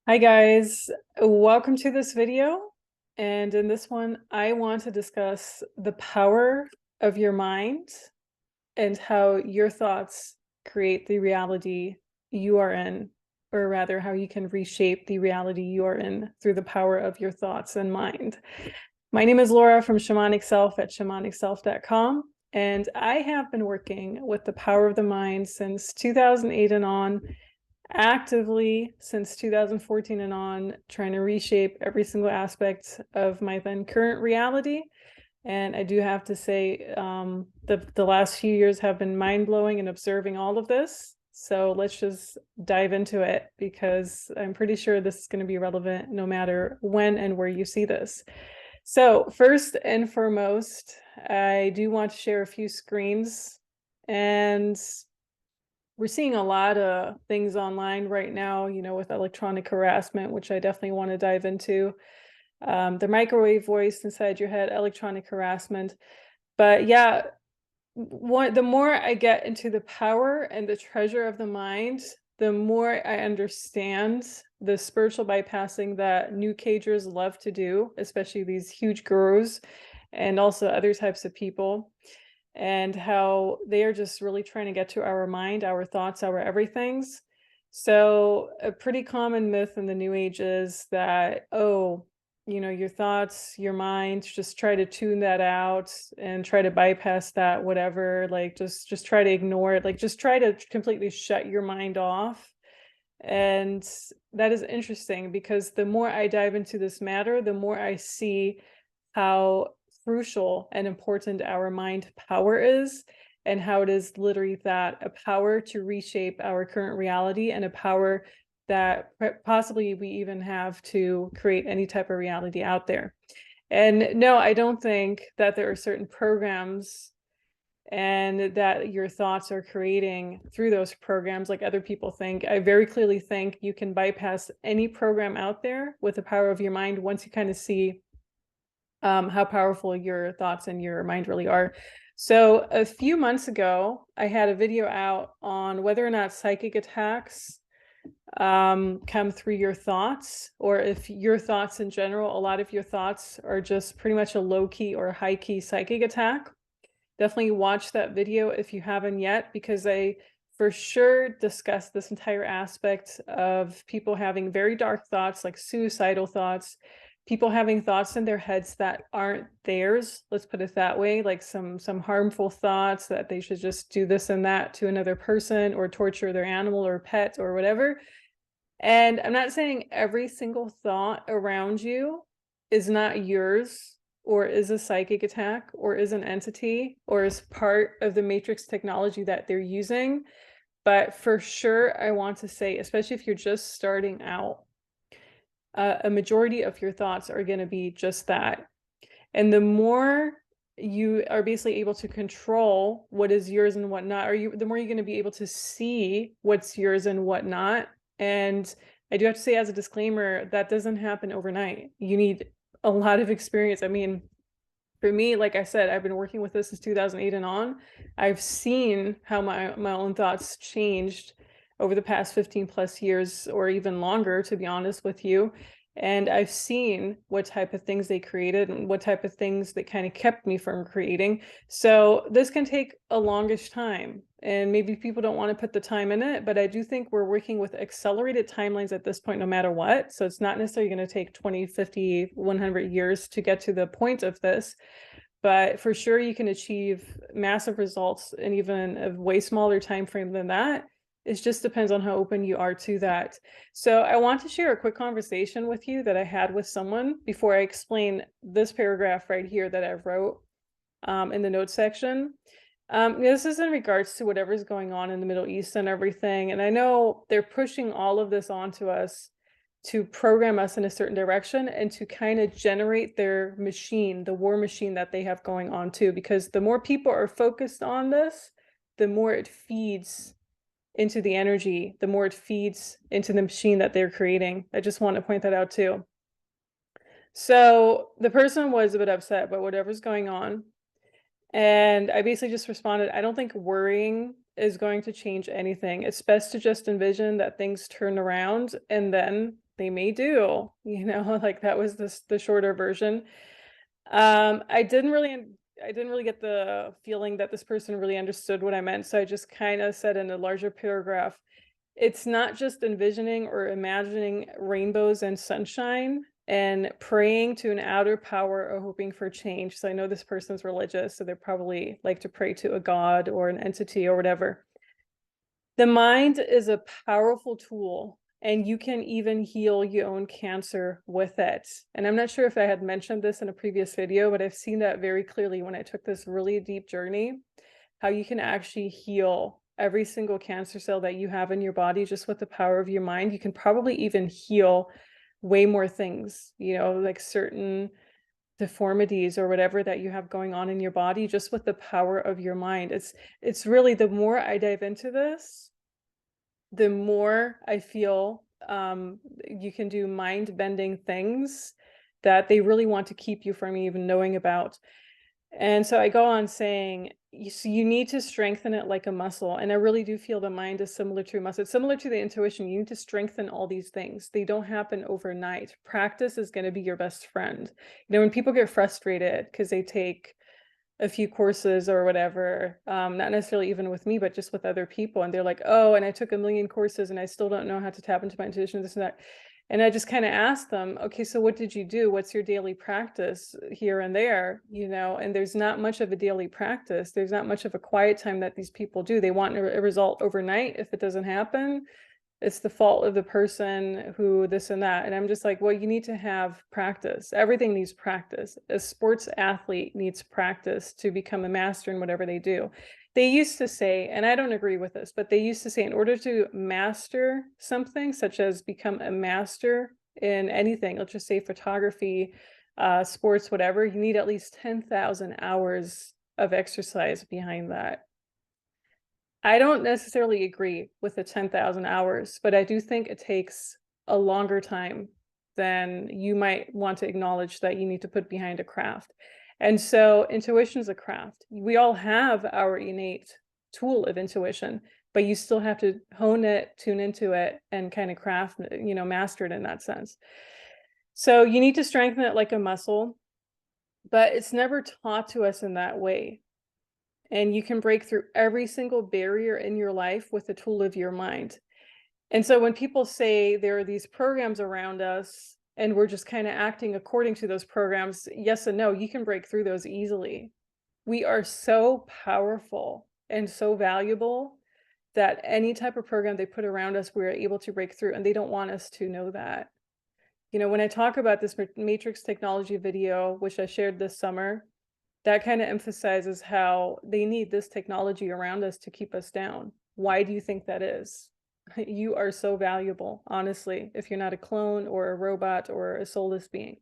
Hi guys, welcome to this video. And in this one, I want to discuss the power of your mind and how your thoughts create the reality you are in, or rather how you can reshape the reality you are in through the power of your thoughts and mind. My name is Laura from Shamanic Self at shamanicself.com, and I have been working with the power of the mind since 2008 and on, actively since 2014 and on, trying to reshape every single aspect of my then current reality. And I do have to say, the last few years have been mind-blowing in observing all of this. So let's just dive into it, because I'm pretty sure this is going to be relevant no matter when and where you see this. So first and foremost, I do want to share a few screens, and we're seeing a lot of things online right now, with electronic harassment, which I definitely want to dive into. The microwave voice inside your head, electronic harassment. But yeah, the more I get into the power and the treasure of the mind, the more I understand the spiritual bypassing that new cagers love to do, especially these huge gurus and also other types of people, and how they are just really trying to get to our mind, our thoughts, our everythings. So a pretty common myth in the new age is that, oh, your thoughts, your mind, just try to tune that out and try to bypass that, whatever, like just try to ignore it, like just try to completely shut your mind off. And that is interesting, because the more I dive into this matter, the more I see how crucial and important our mind power is, and how it is literally that, a power to reshape our current reality, and a power that possibly we even have to create any type of reality out there. And no, I don't think that there are certain programs and that your thoughts are creating through those programs like other people think. I very clearly think you can bypass any program out there with the power of your mind once you kind of see how powerful your thoughts and your mind really are. So a few months ago, I had a video out on whether or not psychic attacks come through your thoughts, or if your thoughts in general, a lot of your thoughts are just pretty much a low-key or high-key psychic attack. Definitely watch that video if you haven't yet, because I for sure discussed this entire aspect of people having very dark thoughts, like suicidal thoughts, people having thoughts in their heads that aren't theirs, let's put it that way, like some harmful thoughts that they should just do this and that to another person, or torture their animal or pet or whatever. And I'm not saying every single thought around you is not yours, or is a psychic attack, or is an entity, or is part of the matrix technology that they're using. But for sure, I want to say, especially if you're just starting out, a majority of your thoughts are going to be just that. And the more you are basically able to control what is yours and what not, the more you're going to be able to see what's yours and what not. And I do have to say, as a disclaimer, that doesn't happen overnight. You need a lot of experience. I mean, for me, like I said, I've been working with this since 2008 and on. I've seen how my own thoughts changed over the past 15 plus years, or even longer, to be honest with you. And I've seen what type of things they created and what type of things that kind of kept me from creating. So this can take a longish time, and maybe people don't want to put the time in it, but I do think we're working with accelerated timelines at this point, no matter what. So it's not necessarily going to take 20, 50, 100 years to get to the point of this, but for sure you can achieve massive results in even a way smaller time frame than that. It just depends on how open you are to that. So I want to share a quick conversation with you that I had with someone before I explain this paragraph right here that I wrote in the notes section. This is in regards to whatever's going on in the Middle East and everything. And I know they're pushing all of this onto us to program us in a certain direction, and to kind of generate their machine, the war machine that they have going on too, because the more people are focused on this, the more it feeds into the energy, the more it feeds into the machine that they're creating. I just want to point that out too. So the person was a bit upset about whatever's going on. And I basically just responded, I don't think worrying is going to change anything. It's best to just envision that things turn around, and then They may do, like that was the shorter version. I didn't really get the feeling that this person really understood what I meant, so I just kind of said in a larger paragraph, it's not just envisioning or imagining rainbows and sunshine and praying to an outer power or hoping for change. So I know this person's religious, so they probably like to pray to a god or an entity or whatever. The mind is a powerful tool, and you can even heal your own cancer with it. And I'm not sure if I had mentioned this in a previous video, but I've seen that very clearly when I took this really deep journey, how you can actually heal every single cancer cell that you have in your body just with the power of your mind. You can probably even heal way more things, like certain deformities or whatever that you have going on in your body just with the power of your mind. It's really, the more I dive into this, the more I feel you can do mind-bending things that they really want to keep you from even knowing about. And so I go on saying, you need to strengthen it like a muscle. And I really do feel the mind is similar to a muscle. It's similar to the intuition. You need to strengthen all these things. They don't happen overnight. Practice is going to be your best friend. When people get frustrated because they take a few courses or whatever, not necessarily even with me, but just with other people. And they're like, oh, and I took a million courses and I still don't know how to tap into my intuition, this and that. And I just kind of asked them, okay, so what did you do? What's your daily practice here and there? And there's not much of a daily practice. There's not much of a quiet time that these people do. They want a result overnight. If it doesn't happen, it's the fault of the person who this and that. And I'm just like, well, you need to have practice. Everything needs practice. A sports athlete needs practice to become a master in whatever they do. They used to say, and I don't agree with this, but they used to say in order to master something, such as become a master in anything, let's just say photography, sports, whatever, you need at least 10,000 hours of exercise behind that. I don't necessarily agree with the 10,000 hours, but I do think it takes a longer time than you might want to acknowledge that you need to put behind a craft. And so intuition is a craft. We all have our innate tool of intuition, but you still have to hone it, tune into it, and kind of craft, master it in that sense. So you need to strengthen it like a muscle, but it's never taught to us in that way. And you can break through every single barrier in your life with the tool of your mind. And so when people say there are these programs around us and we're just kind of acting according to those programs, yes and no, you can break through those easily. We are so powerful and so valuable that any type of program they put around us, we're able to break through, and they don't want us to know that. When I talk about this matrix technology video, which I shared this summer, that kind of emphasizes how they need this technology around us to keep us down. Why do you think that is? You are so valuable, honestly, if you're not a clone or a robot or a soulless being.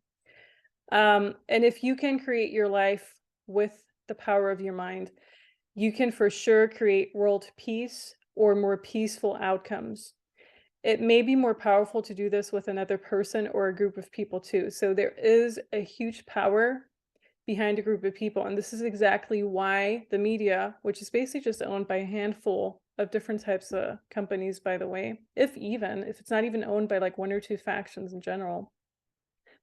And if you can create your life with the power of your mind, you can for sure create world peace or more peaceful outcomes. It may be more powerful to do this with another person or a group of people too. So there is a huge power behind a group of people. And this is exactly why the media, which is basically just owned by a handful of different types of companies, by the way, if it's not even owned by like one or two factions in general,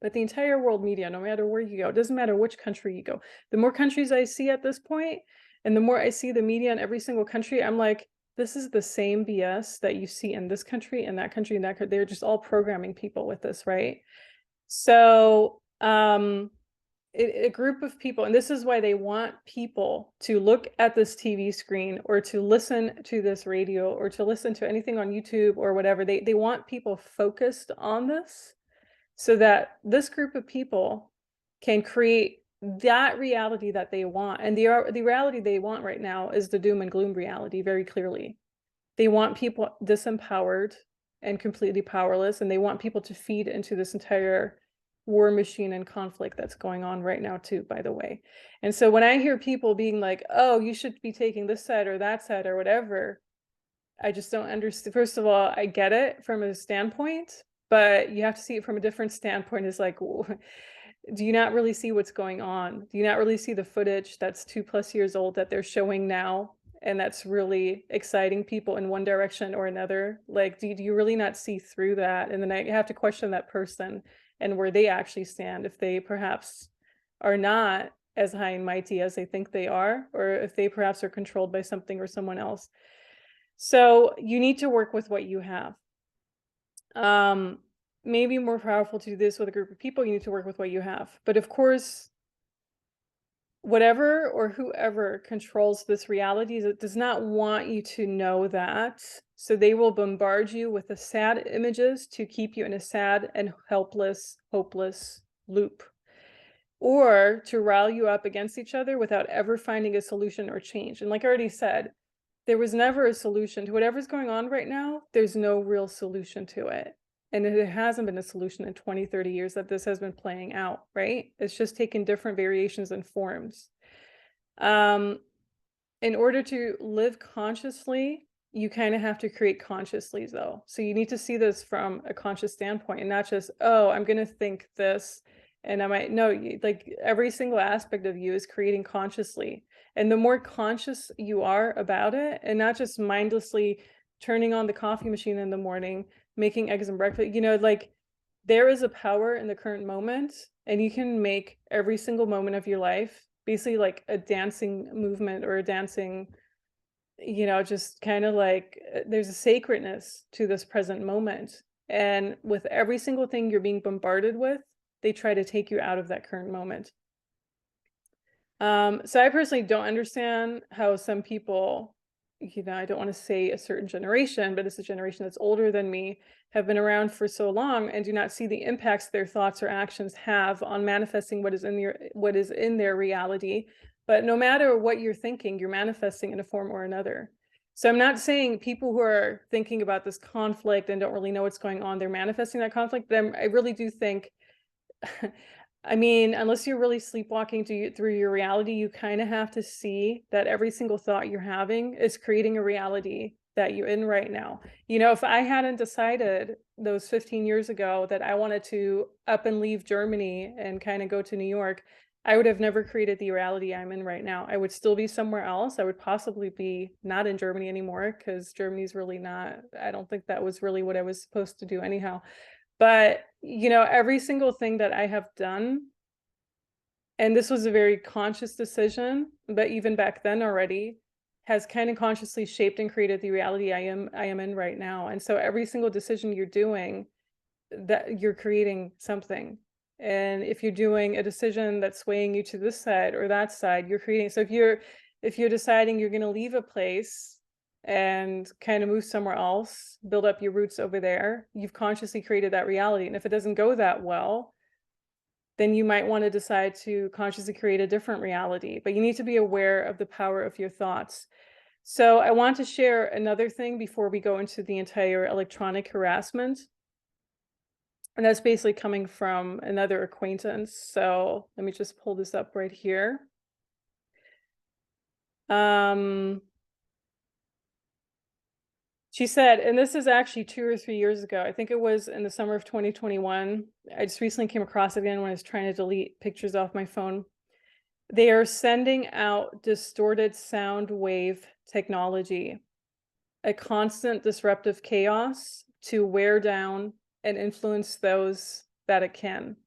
but the entire world media, no matter where you go, it doesn't matter which country you go. The more countries I see at this point, and the more I see the media in every single country, I'm like, this is the same BS that you see in this country and that country and that country. They're just all programming people with this, right? So, a group of people, and this is why they want people to look at this TV screen or to listen to this radio or to listen to anything on YouTube or whatever. They want people focused on this so that this group of people can create that reality that they want. And the reality they want right now is the doom and gloom reality, very clearly. They want people disempowered and completely powerless, and they want people to feed into this entire war machine and conflict that's going on right now too, by the way. And so when I hear people being like, oh, you should be taking this side or that side or whatever, I just don't understand. First of all, I get it from a standpoint, but you have to see it from a different standpoint. Is like, do you not really see what's going on? Do you not really see the footage that's 2+ years old that they're showing now and that's really exciting people in one direction or another. Like, do you really not see through that? And then I have to question that person and where they actually stand, if they perhaps are not as high and mighty as they think they are, or if they perhaps are controlled by something or someone else. So you need to work with what you have. Maybe more powerful to do this with a group of people, you need to work with what you have. But of course, whatever or whoever controls this reality does not want you to know that. So they will bombard you with the sad images to keep you in a sad and helpless, hopeless loop, or to rile you up against each other without ever finding a solution or change. And like I already said, there was never a solution to whatever's going on right now. There's no real solution to it. And it hasn't been a solution in 20, 30 years that this has been playing out, right? It's just taken different variations and forms. In order to live consciously, you kind of have to create consciously, though. So you need to see this from a conscious standpoint and not just, oh, I'm going to think this. And I might know, like every single aspect of you is creating consciously. And the more conscious you are about it, and not just mindlessly turning on the coffee machine in the morning, making eggs and breakfast, like there is a power in the current moment, and you can make every single moment of your life basically like a dancing movement or a dancing, just kind of like there's a sacredness to this present moment. And with every single thing you're being bombarded with, they try to take you out of that current moment. So I personally don't understand how some people, I don't want to say a certain generation, but it's a generation that's older than me, have been around for so long and do not see the impacts their thoughts or actions have on manifesting what is in their reality. But no matter what you're thinking, you're manifesting in a form or another. So I'm not saying people who are thinking about this conflict and don't really know what's going on, they're manifesting that conflict, but I really do think I mean, unless you're really sleepwalking through your reality, you kind of have to see that every single thought you're having is creating a reality that you're in right now. If I hadn't decided those 15 years ago that I wanted to up and leave Germany and kind of go to New York, I would have never created the reality I'm in right now. I would still be somewhere else. I would possibly be not in Germany anymore, because Germany's really not, I don't think that was really what I was supposed to do anyhow. But, every single thing that I have done, and this was a very conscious decision, but even back then already, has kind of consciously shaped and created the reality I am in right now. And so every single decision you're doing, that you're creating something. And if you're doing a decision that's swaying you to this side or that side, you're creating. So if you're deciding you're going to leave a place and kind of move somewhere else, build up your roots over there, you've consciously created that reality. And if it doesn't go that well, then you might want to decide to consciously create a different reality. But you need to be aware of the power of your thoughts. So I want to share another thing before we go into the entire electronic harassment. And that's basically coming from another acquaintance. So let me just pull this up right here. She said, and this is actually 2 or 3 years ago. I think it was in the summer of 2021. I just recently came across it again when I was trying to delete pictures off my phone. They are sending out distorted sound wave technology, a constant disruptive chaos to wear down and influence those that it can.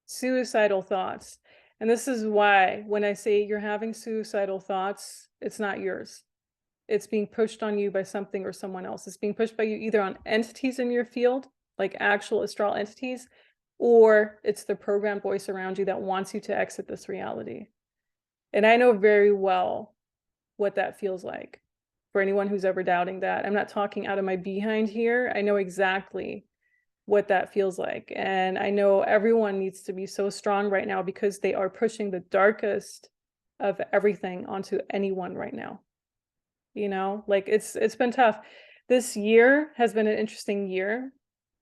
Suicidal thoughts. And this is why when I say you're having suicidal thoughts, it's not yours. It's being pushed on you by something or someone else. It's being pushed by you either on entities in your field, like actual astral entities, or it's the programmed voice around you that wants you to exit this reality. And I know very well what that feels like. For anyone who's ever doubting that, I'm not talking out of my behind here. I know exactly what that feels like. And I know everyone needs to be so strong right now, because they are pushing the darkest of everything onto anyone right now. Like it's been tough. This year has been an interesting year,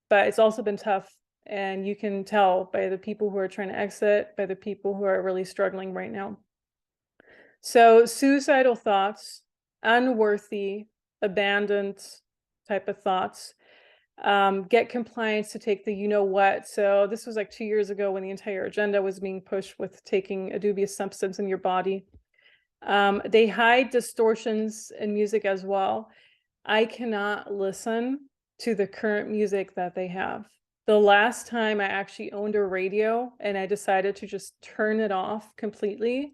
but it's also been tough. And you can tell by the people who are trying to exit, by the people who are really struggling right now. So suicidal thoughts, unworthy, abandoned type of thoughts, get compliance to take the what. So this was like 2 years ago when the entire agenda was being pushed with taking a dubious substance in your body. They hide distortions in music as well. I cannot listen to the current music that they have. The last time I actually owned a radio and I decided to just turn it off completely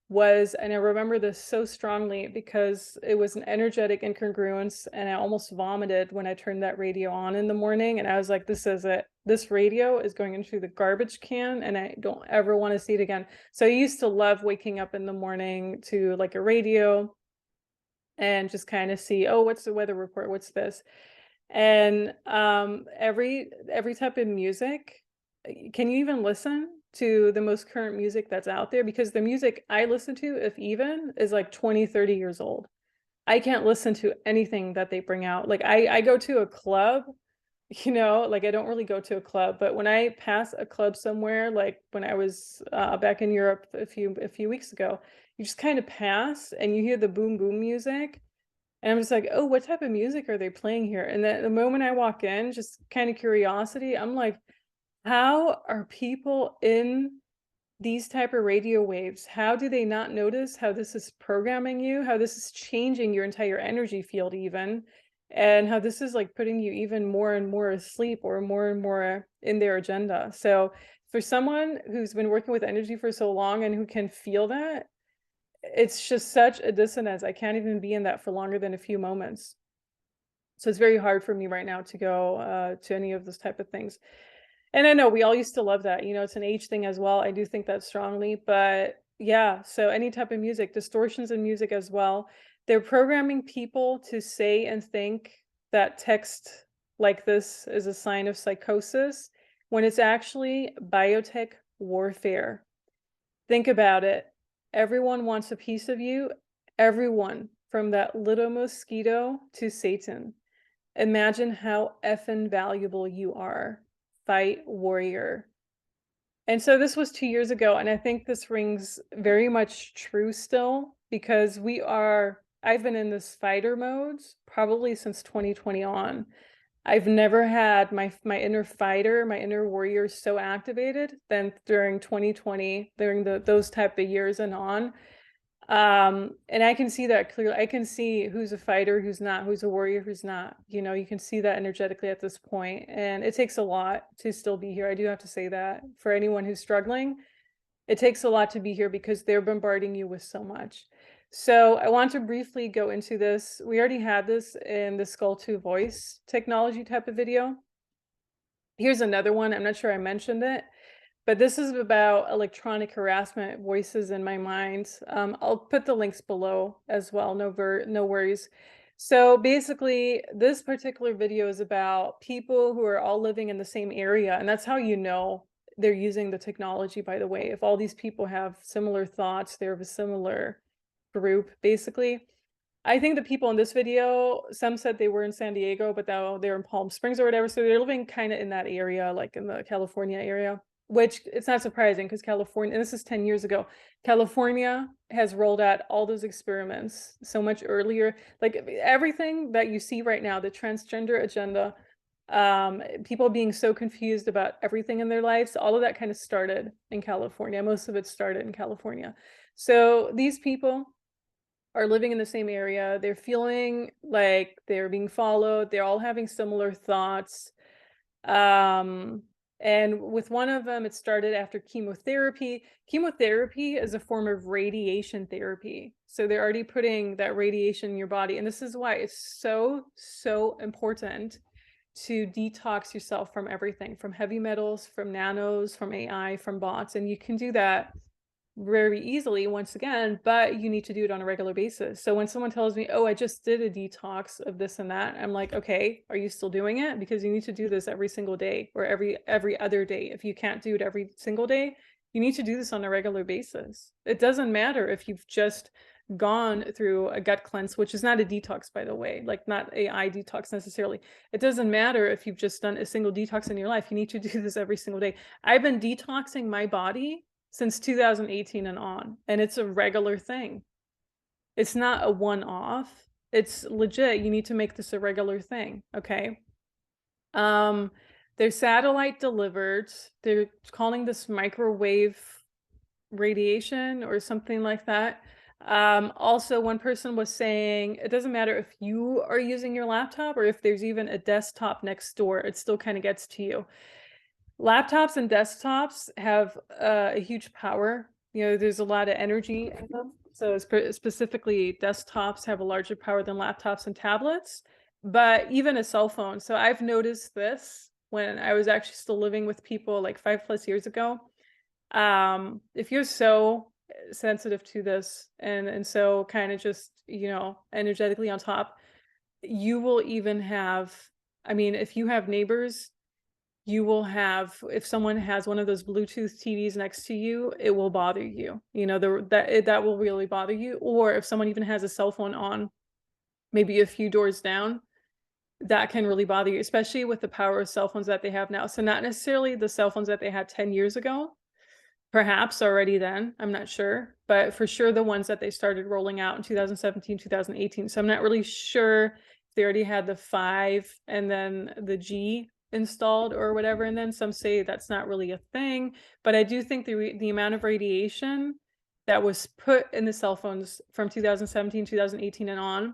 was, and I remember this so strongly because it was an energetic incongruence, and I almost vomited when I turned that radio on in the morning. And I was like, this is it. This radio is going into the garbage can, and I don't ever want to see it again. So I used to love waking up in the morning to like a radio and just kind of see, oh, what's the weather report? What's this? And every type of music, can you even listen to the most current music that's out there? Because the music I listen to, if even, is like 20, 30 years old. I can't listen to anything that they bring out. Like I go to a club, like I don't really go to a club, but when I pass a club somewhere, like when I was back in Europe a few weeks ago, you just kind of pass and you hear the boom boom music. And I'm just like, oh, what type of music are they playing here? And then the moment I walk in, just kind of curiosity, I'm like, how are people in these type of radio waves? How do they not notice how this is programming you, how this is changing your entire energy field even, and how this is like putting you even more and more asleep or more and more in their agenda? So for someone who's been working with energy for so long and who can feel that, it's just such a dissonance. I can't even be in that for longer than a few moments. So it's very hard for me right now to go to any of those type of things. And I know we all used to love that. It's an age thing as well. I do think that strongly. But yeah, so any type of music, distortions in music as well. They're programming people to say and think that text like this is a sign of psychosis when it's actually biotech warfare. Think about it. Everyone wants a piece of you. Everyone, from that little mosquito to Satan. Imagine how effing valuable you are. Fight warrior. And so this was 2 years ago, and I think this rings very much true still because I've been in this fighter mode probably since 2020 on. I've never had my inner fighter, my inner warrior so activated than during 2020, during those type of years and on. And I can see that clearly. I can see who's a fighter, who's not, who's a warrior, who's not. You can see that energetically at this point. And it takes a lot to still be here. I do have to say that for anyone who's struggling, it takes a lot to be here because they're bombarding you with so much. So I want to briefly go into this. We already had this in the Skull to Voice technology type of video. Here's another one. I'm not sure I mentioned it, but this is about electronic harassment, voices in my mind. I'll put the links below as well. No worries. So basically, this particular video is about people who are all living in the same area, and that's how you know they're using the technology, by the way. If all these people have similar thoughts, they're of a similar group, basically. I think the people in this video, some said they were in San Diego, but now they're in Palm Springs or whatever. So they're living kind of in that area, like in the California area, which it's not surprising because California, and this is 10 years ago, California has rolled out all those experiments so much earlier. Like everything that you see right now, the transgender agenda, people being so confused about everything in their lives, all of that kind of started in California. Most of it started in California. So these people are living in the same area. They're feeling like they're being followed. They're all having similar thoughts. And with one of them, it started after chemotherapy. Chemotherapy is a form of radiation therapy. So they're already putting that radiation in your body. And this is why it's so, so important to detox yourself from everything, from heavy metals, from nanos, from AI, from bots. And you can do that very easily once again, but you need to do it on a regular basis. So when someone tells me, oh, I just did a detox of this and that, I'm like, okay, are you still doing it? Because you need to do this every single day or every other day. If you can't do it every single day, you need to do this on a regular basis. It doesn't matter if you've just gone through a gut cleanse, which is not a detox, by the way, like not AI detox necessarily. It doesn't matter if you've just done a single detox in your life. You need to do this every single day. I've been detoxing my body since 2018 and on, and it's a regular thing. It's not a one-off. It's legit. You need to make this a regular thing, okay? They're satellite delivered. They're calling this microwave radiation or something like that. Also, one person was saying it doesn't matter if you are using your laptop or if there's even a desktop next door, it still kind of gets to you. Laptops and desktops have a huge power. You know, there's a lot of energy in them. So specifically, desktops have a larger power than laptops and tablets, but even a cell phone. So I've noticed this when I was actually still living with people like 5+ years ago. If you're so sensitive to this and so kind of just, you know, energetically on top, you will even have, I mean, if you have neighbors, you will have, if someone has one of those Bluetooth TVs next to you, it will bother you. You know, that will really bother you. Or if someone even has a cell phone on, maybe a few doors down, that can really bother you, especially with the power of cell phones that they have now. So not necessarily the cell phones that they had 10 years ago, perhaps already then, I'm not sure, but for sure the ones that they started rolling out in 2017, 2018. So I'm not really sure if they already had the 5 and then the G installed or whatever. And then some say that's not really a thing, but I do think the amount of radiation that was put in the cell phones from 2017, 2018 and on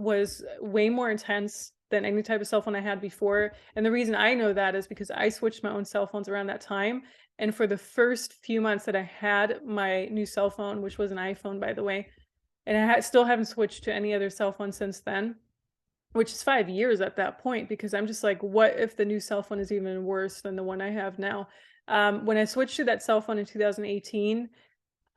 was way more intense than any type of cell phone I had before. And the reason I know that is because I switched my own cell phones around that time. And for the first few months that I had my new cell phone, which was an iPhone, by the way, and still haven't switched to any other cell phone since then, which is 5 years at that point, because I'm just like, what if the new cell phone is even worse than the one I have now? When I switched to that cell phone in 2018,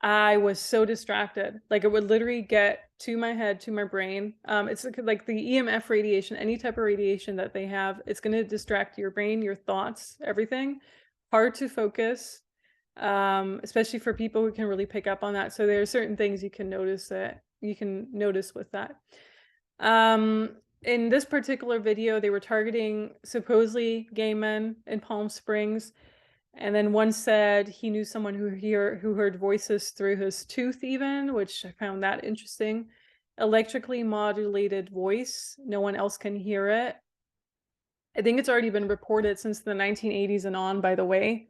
I was so distracted. Like, it would literally get to my head, to my brain. It's like the EMF radiation, any type of radiation that they have, it's going to distract your brain, your thoughts, everything. Hard to focus, especially for people who can really pick up on that. So there are certain things you can notice with that. In this particular video, they were targeting supposedly gay men in Palm Springs. And then one said he knew someone who heard voices through his tooth even, which I found that interesting. Electrically modulated voice. No one else can hear it. I think it's already been reported since the 1980s and on, by the way.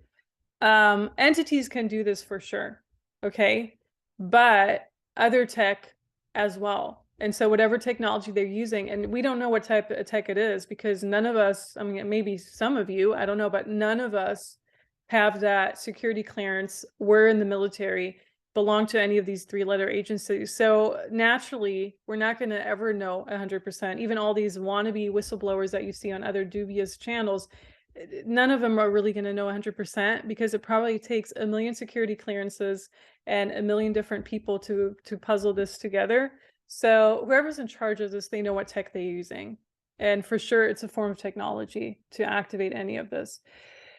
Entities can do this for sure. Okay. But other tech as well. And so whatever technology they're using, and we don't know what type of tech it is, because none of us, I mean, maybe some of you, I don't know, but none of us have that security clearance. We're in the military, belong to any of these 3-letter agencies. So naturally, we're not going to ever know 100%. Even all these wannabe whistleblowers that you see on other dubious channels, none of them are really going to know 100%, because it probably takes a million security clearances and a million different people to puzzle this together. So whoever's in charge of this, they know what tech they're using. And for sure, it's a form of technology to activate any of this.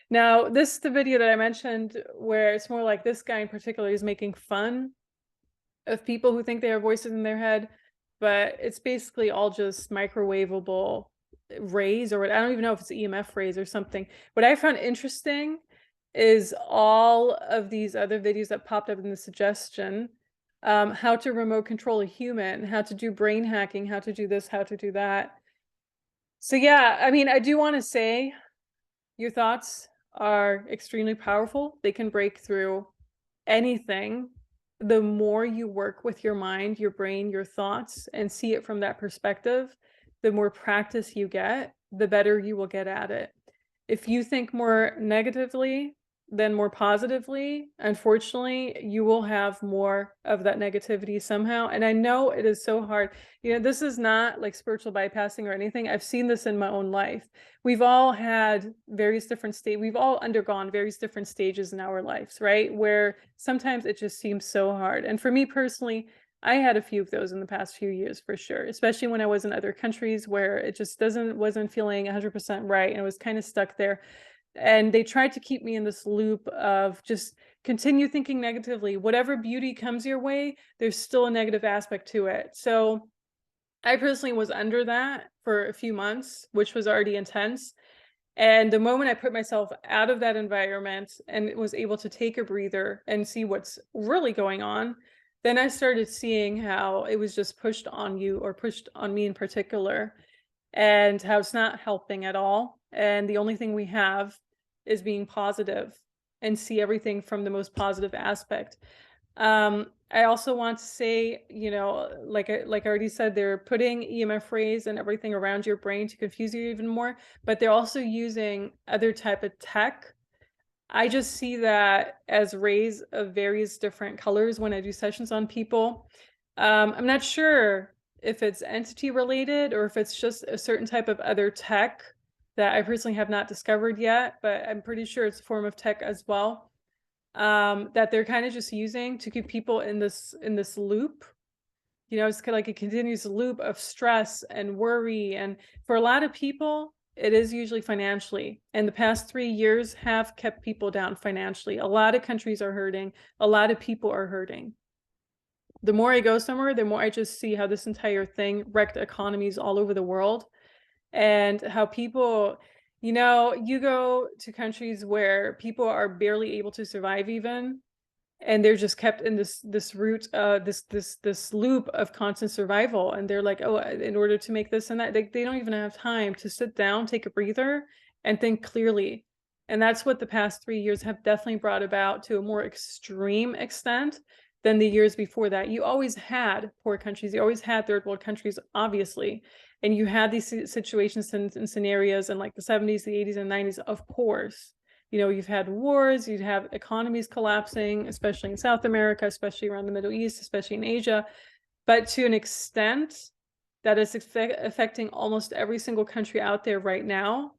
Now, the video that I mentioned, where it's more like this guy in particular is making fun of people who think they have voices in their head, but it's basically all just microwavable rays, or I don't even know if it's EMF rays or something. What I found interesting is all of these other videos that popped up in the suggestion, how to remote control a human, how to do brain hacking, how to do this, how to do that. So yeah, I mean, I do want to say your thoughts are extremely powerful. They can break through anything. The more you work with your mind, your brain, your thoughts, and see it from that perspective, the more practice you get, the better you will get at it. If you think more negatively than more positively, unfortunately, you will have more of that negativity somehow. And I know it is so hard. You know, this is not like spiritual bypassing or anything. I've seen this in my own life. We've all had various different stages. We've all undergone various different stages in our lives, right? Where sometimes it just seems so hard. And for me personally, I had a few of those in the past few years for sure, especially when I was in other countries where it just wasn't feeling 100% right, and I was kind of stuck there. And they tried to keep me in this loop of just continue thinking negatively. Whatever beauty comes your way, there's still a negative aspect to it. So I personally was under that for a few months, which was already intense. And the moment I put myself out of that environment and was able to take a breather and see what's really going on, then I started seeing how it was just pushed on you, or pushed on me in particular, and how it's not helping at all. And the only thing we have is being positive and see everything from the most positive aspect. I also want to say, you know, like I already said, they're putting EMF rays and everything around your brain to confuse you even more, but they're also using other type of tech. I just see that as rays of various different colors when I do sessions on people. I'm not sure if it's entity related or if it's just a certain type of other tech that I personally have not discovered yet, but I'm pretty sure it's a form of tech as well, that they're kind of just using to keep people in this loop. You know, it's kind of like a continuous loop of stress and worry. And for a lot of people, it is usually financially. And the past 3 years have kept people down financially. A lot of countries are hurting. A lot of people are hurting. The more I go somewhere, the more I just see how this entire thing wrecked economies all over the world, and how people, you know, you go to countries where people are barely able to survive even, and they're just kept in this route, this loop of constant survival, and they're like, oh, in order to make this and that, they don't even have time to sit down, take a breather, and think clearly. And that's what the past 3 years have definitely brought about, to a more extreme extent than the years before that. You always had poor countries, you always had third world countries, obviously, and you had these situations and scenarios in like the 70s, the 80s, and 90s, of course. You know, you've had wars, you'd have economies collapsing, especially in South America, especially around the Middle East, especially in Asia, but to an extent that is affecting almost every single country out there right now.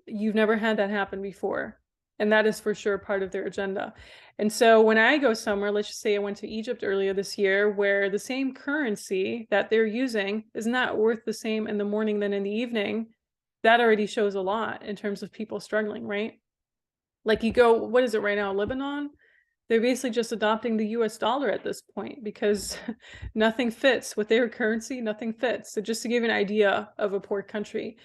You've never had that happen before. And that is for sure part of their agenda. And so when I go somewhere, let's just say I went to Egypt earlier this year, where the same currency that they're using is not worth the same in the morning than in the evening, that already shows a lot in terms of people struggling, right? Like you go, what is it right now, Lebanon? They're basically just adopting the US dollar at this point because nothing fits with their currency, nothing fits. So just to give you an idea of a poor country.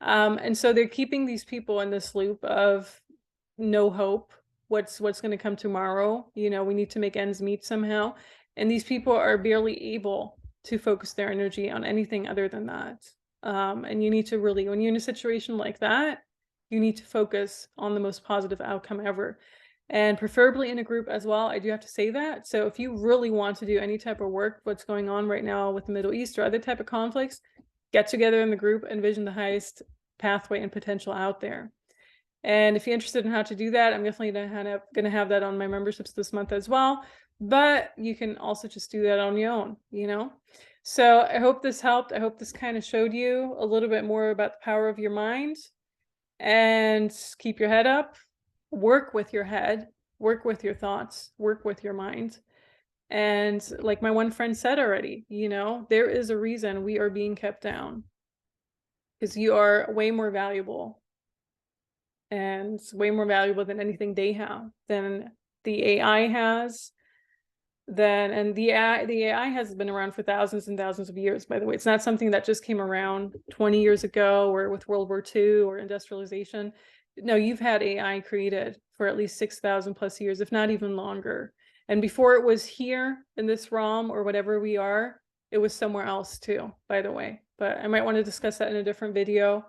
And so they're keeping these people in this loop of no hope. What's going to come tomorrow? You know, we need to make ends meet somehow. And these people are barely able to focus their energy on anything other than that. And you need to really, when you're in a situation like that, you need to focus on the most positive outcome ever. And preferably in a group as well. I do have to say that. So if you really want to do any type of work, what's going on right now with the Middle East or other type of conflicts, get together in the group, envision the highest pathway and potential out there. And if you're interested in how to do that, I'm definitely gonna have that on my memberships this month as well. But you can also just do that on your own, you know? So I hope this helped. I hope this kind of showed you a little bit more about the power of your mind. And keep your head up, work with your head, work with your thoughts, work with your mind. And like my one friend said already, you know, there is a reason we are being kept down, because you are way more valuable, and way more valuable than anything they have, than the AI has, and the AI has been around for thousands and thousands of years, by the way. It's not something that just came around 20 years ago or with World War II or industrialization. No, you've had AI created for at least 6,000 plus years, if not even longer. And before it was here in this realm or whatever we are, it was somewhere else too, by the way. But I might want to discuss that in a different video.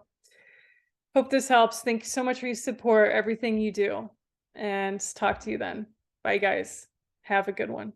Hope this helps. Thank you so much for your support, everything you do. And talk to you then. Bye, guys. Have a good one.